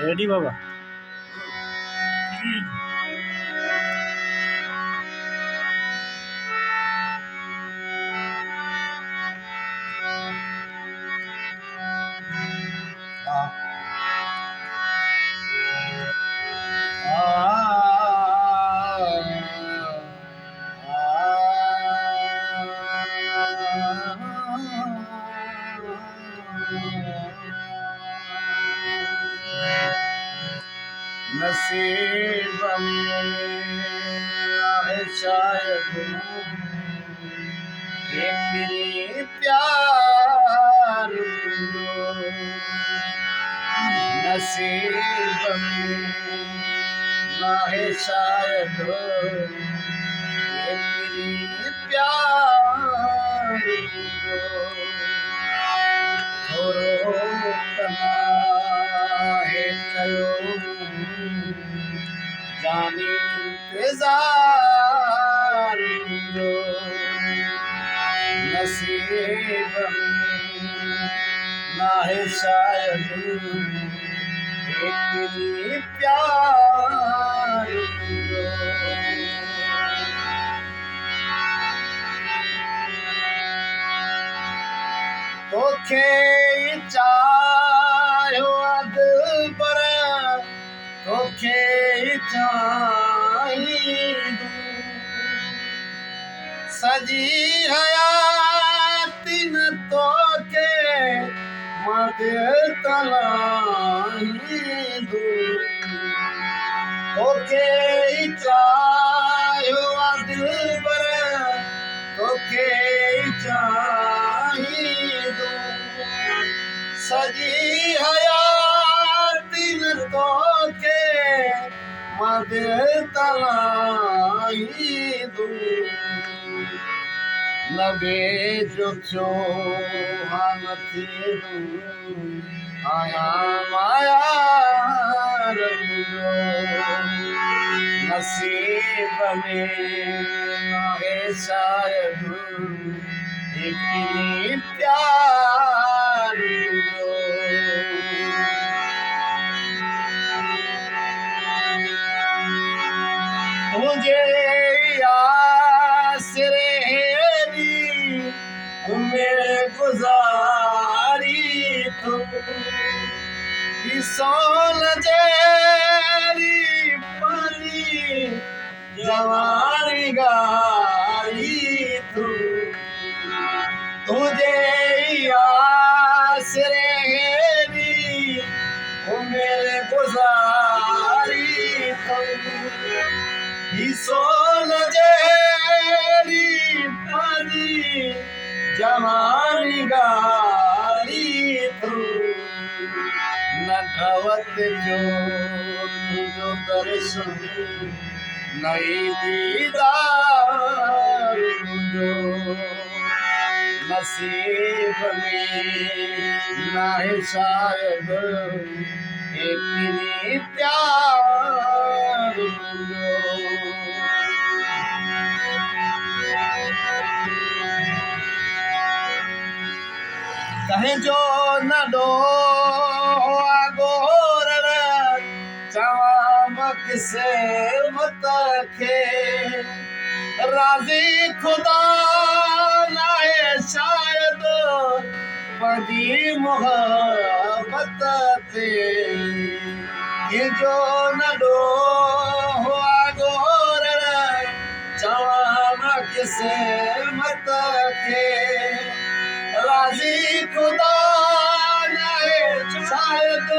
Ready बाबा। नसीब में है शायद ये मेरे प्यार को। नसीब में है शायद ये मेरे प्यार को। थोरो कना है कयो जानी इंतजार जो। नसीब में ना है शायद एक भी प्यार जो। तोखे चाहो अद पर तोखे चाहिए सजी हयाती न तोखे मद तलाई दूं। तोखे चाहो अद पर तोखे चाहिए सजी हयाती न तोखे मद तलाई दूं। लबे जो चौहान थी आया माया रंगो। नसीब में है शायद एक ही प्यार जो। मुझे आस रहेगी मेरे गुजारी तुम सोल जेरी पानी जवानी गारी तुम। तुझे आस रहेगी मेरे गुजारी तुम सोल जेरी पानी जवानी गारी तुम। नखवत जो तुझो दर्शन नई दीदार तुझो। नसीब में ना है शायद एक भी प्यार तुझो। कहे जो न दो गोर चवामक से मत खे राजी खुदा ना है शायद पदी मोहब्बत थे। ये जो न दो गोर चवामक से मत खे राजी खुदा ने शायद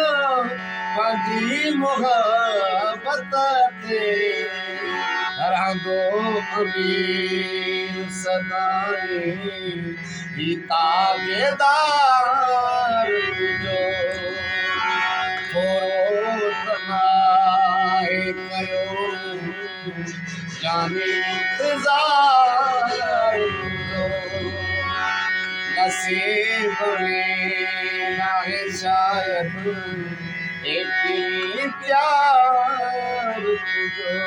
पदी मोहब्बत थे। रंगो अमीर सदाई ताबेदार जो। थोरो तनाए कयो जानी इंतजार जो। नसीब में ना है शायद एक भी प्यार तुझो।